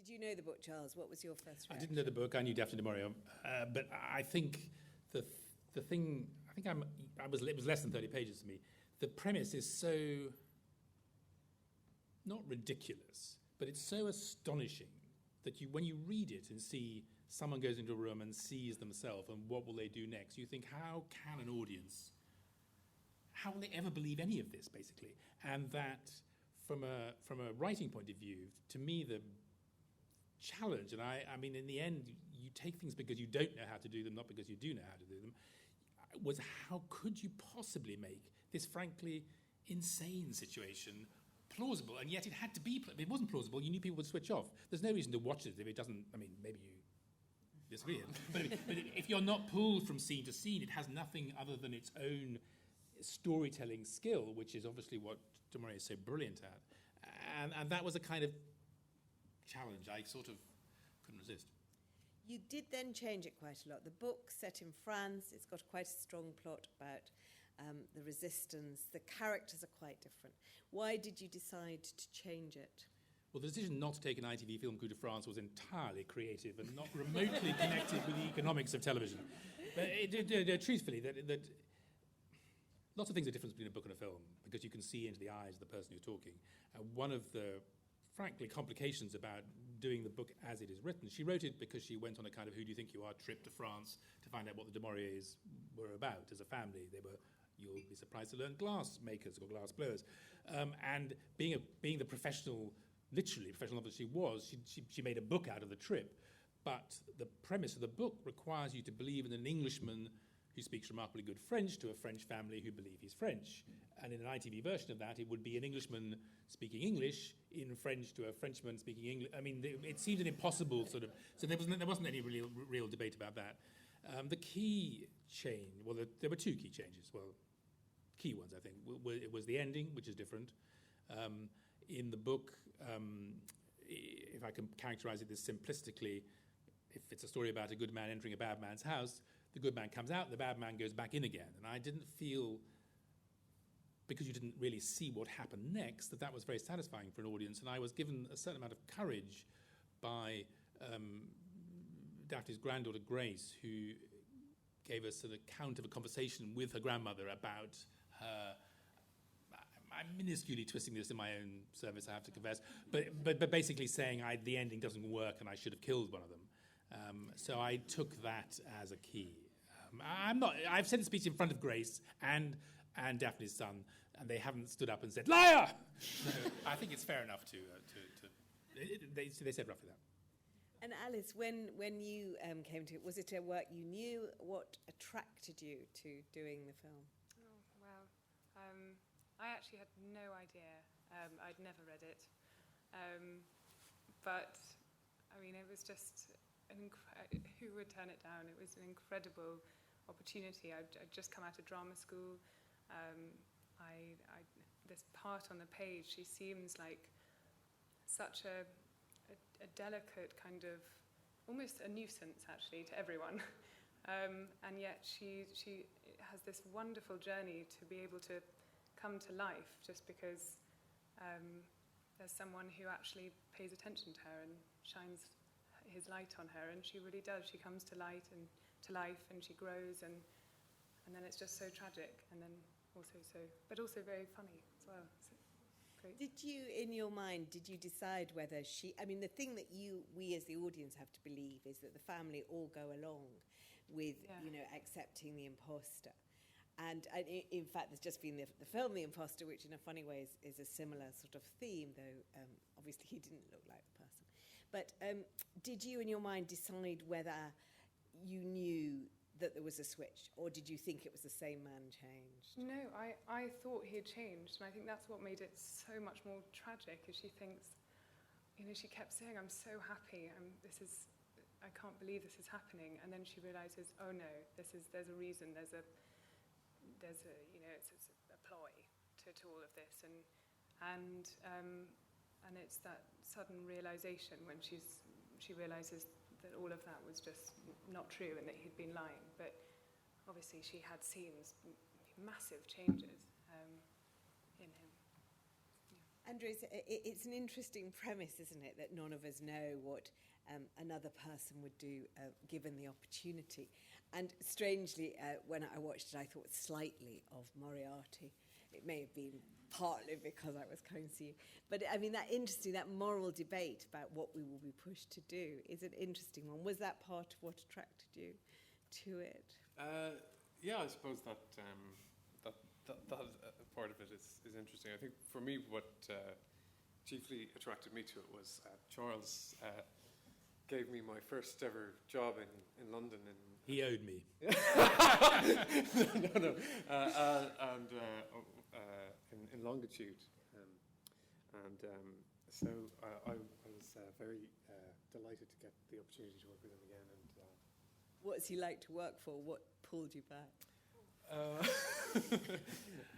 Did you know the book, Charles? What was your first reaction? I didn't know the book. I knew Daphne Du Maurier, but I think the thing. I think it was less than 30 pages to me. The premise is so not ridiculous, but it's so astonishing that when you read it and see someone goes into a room and sees themselves and what will they do next, you think, how can an audience, how will they ever believe any of this, basically? And that from a writing point of view, to me, the challenge, and I mean, in the end, you take things because you don't know how to do them, not because you do know how to do them, was how could you possibly make this frankly insane situation plausible? And yet it had to be, if it wasn't plausible, you knew people would switch off. There's no reason to watch it if it doesn't, I mean, maybe you disagree. but if you're not pulled from scene to scene, it has nothing other than its own storytelling skill, which is obviously what Du Maurier is so brilliant at. And that was a kind of challenge I sort of couldn't resist. You did then change it quite a lot. The book's set in France. It's got quite a strong plot about the resistance. The characters are quite different. Why did you decide to change it? Well, the decision not to take an ITV film coup de France was entirely creative and not remotely connected with the economics of television. But truthfully, that lots of things are different between a book and a film because you can see into the eyes of the person who's talking. One of the frankly, complications about doing the book as it is written. She wrote it because she went on a kind of who do you think you are trip to France to find out what the Du Mauriers were about as a family. They were, you'll be surprised to learn, glass makers or glass blowers. And being the professional, literally professional novelist she was, she made a book out of the trip. But the premise of the book requires you to believe in an Englishman who speaks remarkably good French to a French family who believe he's French. And in an ITV version of that, it would be an Englishman speaking English in French to a Frenchman speaking English. I mean, it seemed an impossible sort of... So there wasn't any real debate about that. The key change... Well, there were two key changes. Well, key ones, I think. It was the ending, which is different. In the book, if I can characterize it this simplistically, if it's a story about a good man entering a bad man's house, the good man comes out, the bad man goes back in again. And I didn't feel, because you didn't really see what happened next, that was very satisfying for an audience. And I was given a certain amount of courage by Daphne's granddaughter, Grace, who gave us an account of a conversation with her grandmother about her... I'm minusculely twisting this in my own service, I have to confess, but basically saying the ending doesn't work and I should have killed one of them. So I took that as a key. I've said the speech in front of Grace and Daphne's son, and they haven't stood up and said, liar! So I think it's fair enough they said roughly that. And Alice, when you came to it, was it a work you knew? What attracted you to doing the film? Oh, well, I actually had no idea. I'd never read it. But, I mean, it was just... who would turn it down? It was an incredible opportunity. I'd just come out of drama school. This part on the page, she seems like such a delicate kind of, almost a nuisance actually to everyone. And yet she has this wonderful journey to be able to come to life just because there's someone who actually pays attention to her and shines his light on her, and she really does. She comes to light and to life, and she grows, and then it's just so tragic, and then but also very funny as well. So, great. Did you, in your mind, decide whether she... I mean, the thing that we as the audience have to believe is that the family all go along with, accepting the imposter. And in fact, there's just been the film The Imposter, which in a funny way is a similar sort of theme, though obviously he didn't look like the person. But did you, in your mind, decide whether you knew that there was a switch, or did you think it was the same man changed? No, I thought he had changed, and I think that's what made it so much more tragic, is she thinks, she kept saying, I'm so happy, I can't believe this is happening, and then she realises, oh no, there's a reason, there's a it's a ploy to all of this, and it's that sudden realization when she realizes that all of that was just not true and that he'd been lying. But obviously she had seen massive changes in him. Yeah. Andrew, it's an interesting premise, isn't it, that none of us know what another person would do given the opportunity. And strangely, when I watched it, I thought slightly of Moriarty. It may have been partly because I was coming to see you. But I mean, that moral debate about what we will be pushed to do is an interesting one. Was that part of what attracted you to it? Yeah, I suppose that part of it is interesting. I think for me, what chiefly attracted me to it was Charles gave me my first ever job in London. He owed me. No. And in Longitude. So I was very delighted to get the opportunity to work with him again. And what's he like to work for? What pulled you back?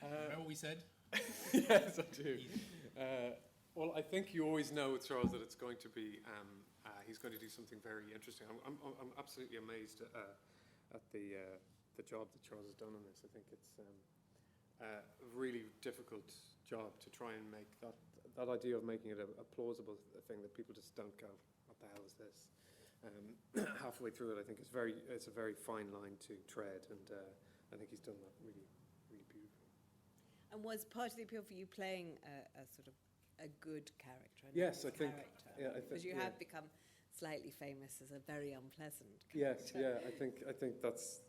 Remember what we said? Yes, I do. Well, I think you always know with Charles that it's going to be he's going to do something very interesting. I'm absolutely amazed at the job that Charles has done on this. I think it's a really difficult job to try and make that idea of making it a plausible thing that people just don't go, what the hell is this? Halfway through it, I think it's a very fine line to tread, and I think he's done that really, really beautifully. And was part of the appeal for you playing a sort of a good character? Yes, I think. Yeah, because you have become slightly famous as a very unpleasant character. Yes, yeah, I think that's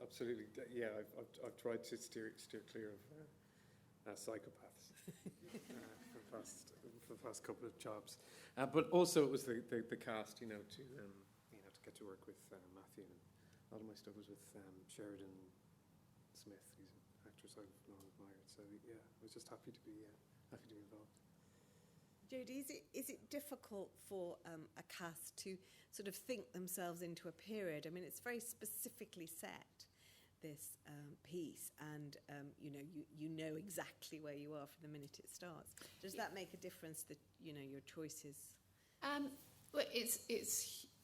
absolutely. Yeah, I've tried to steer clear of psychopaths for the past couple of jobs, but also it was the cast, to get to work with Matthew, and a lot of my stuff was with Sheridan Smith, who's an actress I've long admired. So yeah, I was just happy to be involved. Jodhi, is it difficult for a cast to sort of think themselves into a period? I mean, it's very specifically set, this piece, and you know exactly where you are from the minute it starts. Does that make a difference that your choices? Well, it's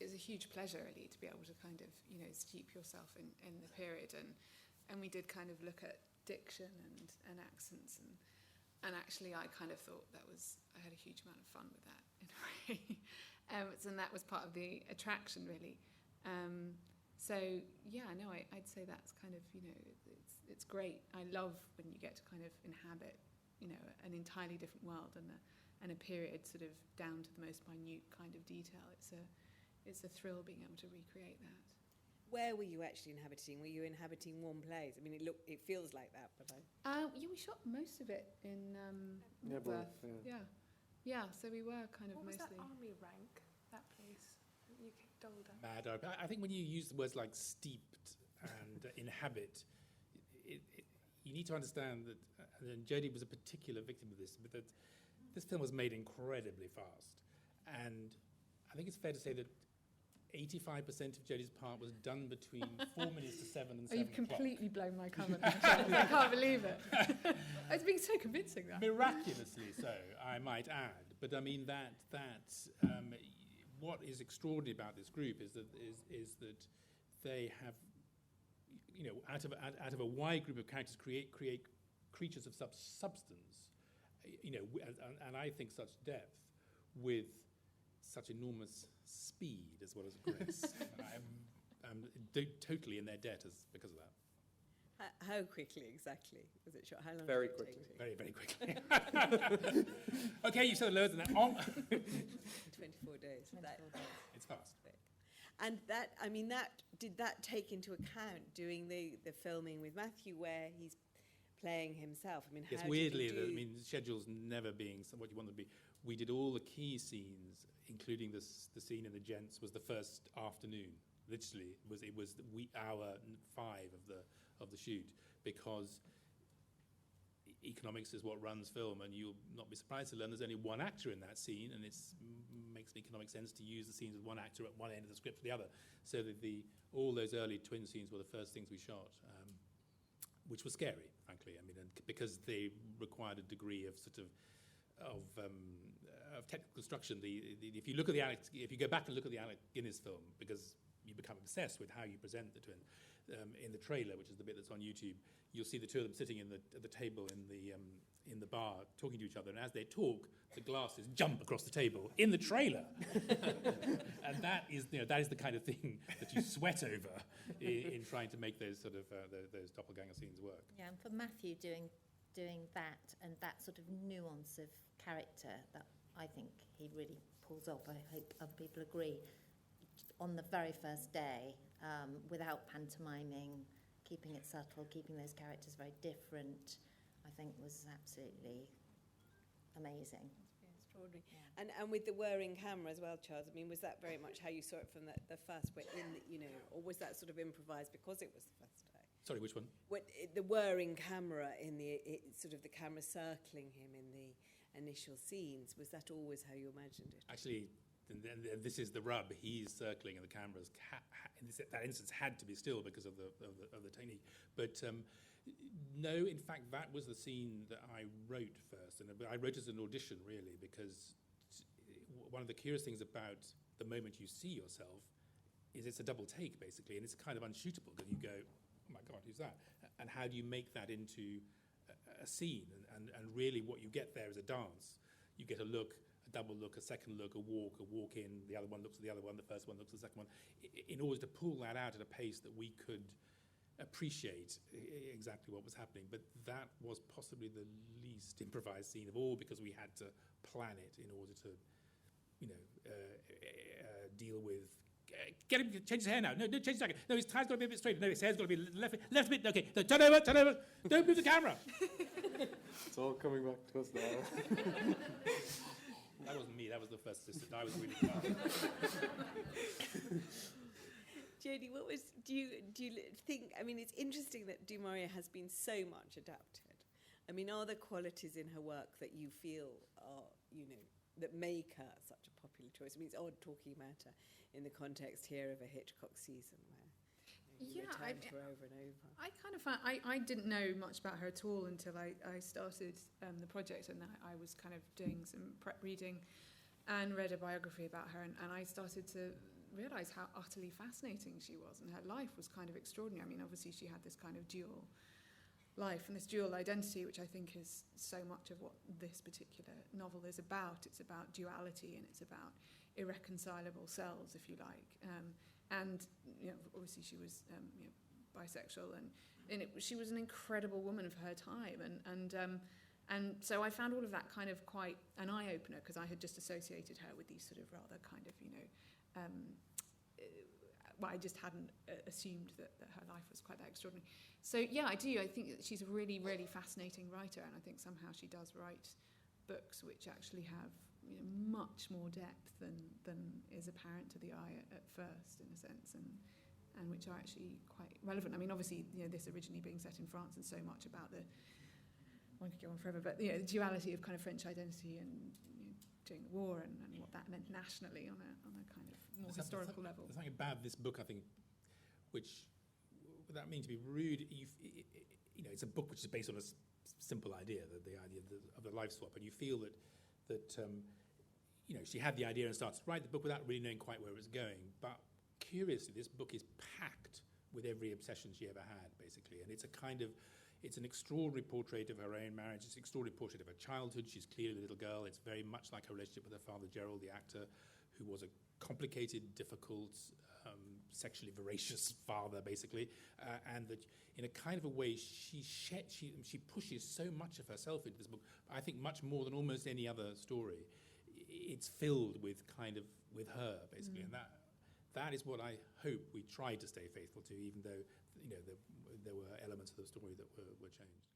a huge pleasure really to be able to kind of steep yourself in the period, and we did kind of look at diction and accents, and actually I kind of thought I had a huge amount of fun with that in a way, and that was part of the attraction really. So yeah, no, I'd say that's kind of it's great. I love when you get to kind of inhabit an entirely different world and a period sort of down to the most minute kind of detail. It's a thrill being able to recreate that. Where were you actually inhabiting? Were you inhabiting warm place? I mean, it feels like that, but yeah, we shot most of it in Warworth. Yeah. So we were kind of what mostly. What was that army rank? That place, UK Dolder. Mad. I think when you use the words like steeped and inhabit, you need to understand that, and Jodhi was a particular victim of this, but that this film was made incredibly fast, and I think it's fair to say that 85% of Jodhi's part was done between 4 minutes to 7 and 7 You've o'clock. completely blown my cover. I can't believe it. It's been so convincing, that. Miraculously so, I might add. But I mean that what is extraordinary about this group is that they have, out of a wide group of characters, create creatures of such substance, and I think such depth with such enormous speed as well as grace. I'm totally in their debt because of that. how quickly exactly was it shot? How long? Very did it quickly. take? Very quickly. Okay, you said loads than that. 24 days. 24 days. It's fast. And did that take into account doing the filming with Matthew where he's playing himself? I mean, Yes, how weirdly, did you do? schedules never being what you want them to be. We did all the key scenes, including the scene in the Gents was the first afternoon. Literally, it was hour 5 of the shoot, because economics is what runs film, and you'll not be surprised to learn there's only one actor in that scene, and it makes economic sense to use the scenes with one actor at one end of the script for the other. So that all those early twin scenes were the first things we shot, which was scary, frankly. I mean, because they required a degree of of technical construction. If you look at if you go back and look at the Alec Guinness film, because you become obsessed with how you present the twin. In the trailer, which is the bit that's on YouTube, you'll see the two of them sitting at the table in in the bar talking to each other, and as they talk, the glasses jump across the table in the trailer. And that is the kind of thing that you sweat over in trying to make those sort of those doppelganger scenes work. Yeah, and for Matthew doing that and that sort of nuance of character that I think he really pulls off, I hope other people agree, on the very first day, without pantomiming, keeping it subtle, keeping those characters very different, I think was absolutely amazing. Extraordinary. Yeah. And with the whirring camera as well, Charles, I mean, was that very much how you saw it from the first, or was that sort of improvised because it was the first day? Sorry, which one? The whirring camera sort of the camera circling him in the initial scenes, was that always how you imagined it? Actually, this is the rub. He's circling, and the cameras in that instance had to be still because of the technique. But no, in fact, that was the scene that I wrote first, and I wrote as an audition really, because one of the curious things about the moment you see yourself is it's a double take basically, and it's kind of unshootable because you go, oh my God, who's that? And how do you make that into a scene? And really, what you get there is a dance. You get a look, a double look, a second look, a walk in, the other one looks at the other one, the first one looks at the second one, in order to pull that out at a pace that we could appreciate exactly what was happening. But that was possibly the least improvised scene of all, because we had to plan it in order to, deal with. Get him to change his hair now. No, change his jacket. No, his tie's got to be a bit straight. No, his hair's got to be left a bit. Okay, no, turn over. Don't move the camera. It's all coming back to us now. That wasn't me. That was the first assistant. I was really fast. Jodhi, do you think, I mean, it's interesting that Du Maurier has been so much adapted. I mean, are there qualities in her work that you feel are, that make her such a popular choice? I mean, it's odd talking about her in the context here of a Hitchcock season where you return to her over and over. I kind of found, I didn't know much about her at all until I started the project, and I was kind of doing some prep reading and read a biography about her, and I started to realise how utterly fascinating she was, and her life was kind of extraordinary. I mean, obviously she had this kind of dual life and this dual identity, which I think is so much of what this particular novel is about. It's about duality, and it's about irreconcilable selves, if you like. And obviously she was bisexual, and she was an incredible woman of her time, and so I found all of that kind of quite an eye-opener, because I had just associated her with these sort of rather kind of I just hadn't assumed that her life was quite that extraordinary. So yeah, I do. I think that she's a really, really fascinating writer, and I think somehow she does write books which actually have much more depth than is apparent to the eye at first, in a sense, and which are actually quite relevant. I mean, obviously, this originally being set in France, and so much about one could go on forever, but the duality of kind of French identity and during the war, and what that meant nationally on a kind of more historical level. There's something about this book, I think, which, without meaning to be rude, it's a book which is based on a simple idea, the idea of the life swap, and you feel that she had the idea and started to write the book without really knowing quite where it was going. But curiously, this book is packed with every obsession she ever had, basically, and it's an extraordinary portrait of her own marriage. It's an extraordinary portrait of her childhood. She's clearly a little girl. It's very much like her relationship with her father, Gerald, the actor, who was a complicated, difficult, sexually voracious father, basically, and that in a kind of a way she pushes so much of herself into this book. I think much more than almost any other story. It's filled with her, basically, and that is what I hope we tried to stay faithful to, even though there were elements of the story that were changed.